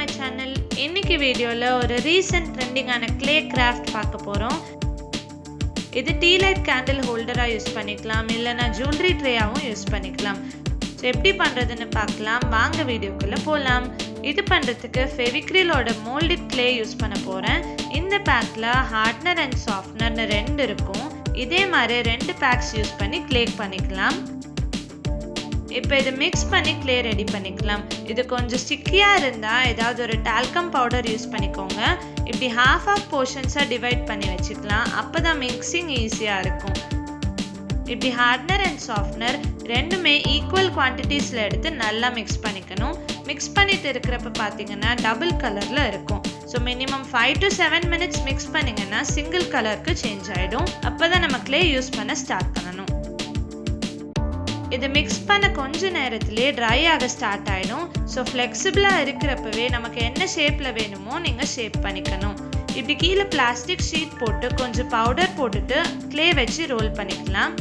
my channel. இன்னைக்கு வீடியோல ஒரு ரீசன்ட் ட்ரெண்டிங்கான clay craft பார்க்க போறோம். இது டீ லைட் கேண்டில் ஹோல்டரா யூஸ் பண்ணிக்கலாம் இல்லனா ஜுவல்லரி ட்ரேயாவும் யூஸ் பண்ணிக்கலாம். சோ எப்படி பண்றதுன்னு பார்க்கலாம். வாங்க வீடியோக்குள்ள போலாம். இது பண்றதுக்கு ஃபெவிக்ரிலோட மோல்டட் clay யூஸ் பண்ண போறேன். இந்த பேக்ல ஹார்ட்னர் அண்ட் சாஃப்ட்னர் ரெண்டு இருக்கும். இதே மாதிரி ரெண்டு பேக்ஸ் யூஸ் பண்ணி clay பண்ணிக்கலாம். இப்போ இத mix பண்ணி clay ரெடி பண்ணிக்கலாம். இது கொஞ்சம் ஸ்டிக்கியா இருந்தா ஏதாவது ஒரு talcum powder யூஸ் பண்ணிக்கோங்க. இப்படி half portions-ஆ டிவைட் பண்ணி வெச்சுக்கலாம். அப்பதான் mixing ஈஸியா இருக்கும். இப்படி ஹார்ட்னர் அண்ட் சாஃப்ட்னர் ரெண்டுமே ஈக்குவல் குவாண்டிட்டிஸ்ல எடுத்து நல்லா mix பண்ணிக்கணும். mix பண்ணிட்டு இருக்கறப்ப பாத்தீங்கன்னா டபுள் கலர்ல இருக்கும். So minimum 5 to 7 minutes mix பண்ணீங்கன்னா சிங்கிள் கலருக்கு சேஞ்ச் ஆயிடும். அப்பதான் நம்ம clay யூஸ் பண்ண ஸ்டார்ட் பண்ணனும். இது mix பண்ண கொஞ்ச நேரத்திலே dry ஆக ஸ்டார்ட் ஆயிடும். சோ ஃப்ளெக்சிபிளா இருக்கறப்பவே நமக்கு என்ன ஷேப்ல வேணுமோ நீங்க ஷேப் பண்ணிக்கணும். இப்படி கீழ பிளாஸ்டிக் ஷீட் போட்டு கொஞ்சம் பவுடர் போட்டுட்டு clay வெச்சு ரோல் பண்ணிக்கலாம்.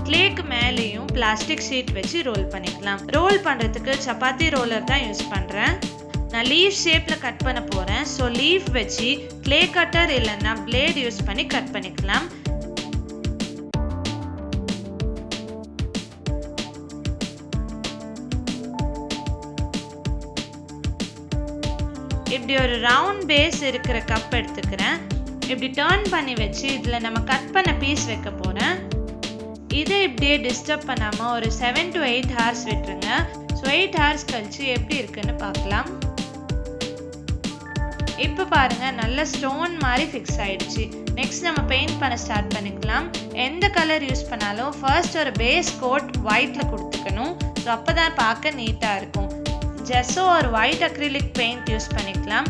clayக்கு மேலேயும் பிளாஸ்டிக் ஷீட் வெச்சு ரோல் பண்ணிக்கலாம். ரோல் பண்றதுக்கு சப்பாத்தி ரோலர் தான் யூஸ் பண்றேன். நான் லீஃப் ஷேப்ல கட் பண்ண போறேன். சோ லீஃப் வெச்சு clay cutter இல்லனா blade யூஸ் பண்ணி கட் பண்ணிக்கலாம். இப்படி ஒரு ரவுண்ட் பேஸ் இருக்கிற கப் எடுத்துக்கிறேன். இப்படி டர்ன் பண்ணி வெச்சு இதுல நம்ம கட் பண்ண பீஸ் வைக்க போறேன். இதை இப்படியே டிஸ்டர்ப் பண்ணாம ஒரு 7 to 8 hours விட்டுருங்க. சோ 8 hours கழிச்சு எப்படி இருக்குன்னு பார்க்கலாம். இப்போ பாருங்க நல்ல ஸ்டோன் மாதிரி ஃபிக்ஸ் ஆயிடுச்சு. நெக்ஸ்ட் நம்ம பெயிண்ட் பண்ண ஸ்டார்ட் பண்ணிக்கலாம். எந்த கலர் யூஸ் பண்ணாலும் ஃபர்ஸ்ட் ஒரு பேஸ் கோட் ஒயிட்ல கொடுத்துக்கணும். சோ அப்பதான் பார்க்க நீட்டா இருக்கும். Gesso or white acrylic paint யூஸ் பண்ணிக்கலாம்.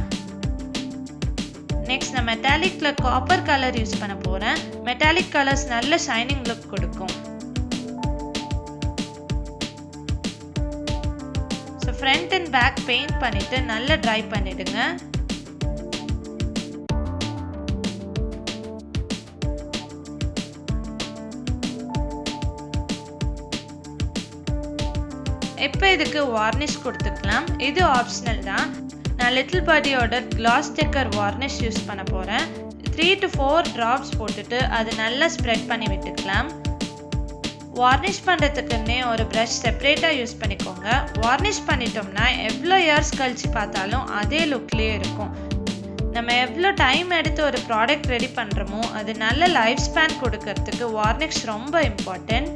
நெக்ஸ்ட் நான் மெட்டாலிக்ல காப்பர் கலர் யூஸ் பண்ண போறேன். மெட்டாலிக் கலர்ஸ் நல்ல ஷைனிங் லுக் கொடுக்கும். So front and back paint பண்ணிட்டு நல்லா ட்ரை பண்ணிடுங்க. இப்போ இதுக்கு varnish கொடுத்துக்கலாம். இது ஆப்ஷனல் தான். நான் லிட்டில் பர்டியோட gloss decor varnish யூஸ் பண்ண போறேன். 3 to 4 drops போட்டுட்டு அது நல்லா ஸ்ப்ரெட் பண்ணி விட்டுக்கலாம். varnish பண்றதுக்குன்னே ஒரு brush செப்பரேட்டா யூஸ் பண்ணிக்கோங்க. varnish பண்ணிட்டோம்னா எவ்வளவு இயர்ஸ் கழிச்சு பார்த்தாலும் அதே லுக்லயே இருக்கும். நம்ம எவ்வளவு டைம் எடுத்து ஒரு ப்ராடக்ட் ரெடி பண்றோமோ அது நல்ல லைஃப் ஸ்பேன் கொடுக்கிறதுக்கு varnish ரொம்ப இம்பார்ட்டன்ட்.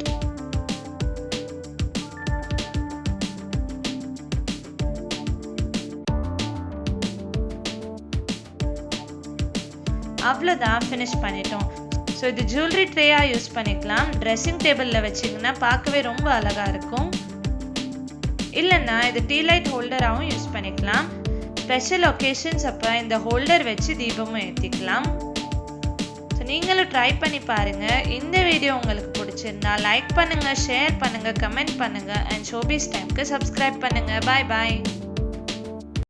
அவ்வளவுதான் finish பண்ணிட்டோம். சோ இது ஜுவல்லரி ட்ரேயா யூஸ் பண்ணிக்கலாம். ட்ரெஸ்ஸிங் டேபிள்ல வச்சீங்கன்னா பார்க்கவே ரொம்ப அழகா இருக்கும். இல்லனா இது டீ லைட் ஹோல்டராவும் யூஸ் பண்ணிக்கலாம். ஸ்பெஷல் ஒகேஷன்ஸ் அப்ப இந்த ஹோல்டர் வச்சு தீபமும் ஏத்திக்கலாம். சோ நீங்களும் ட்ரை பண்ணி பாருங்க. இந்த வீடியோ உங்களுக்கு பிடிச்சிருந்தா லைக் பண்ணுங்க, ஷேர் பண்ணுங்க, கமெண்ட் பண்ணுங்க and Shobis Timeக்கு subscribe பண்ணுங்க. Bye bye.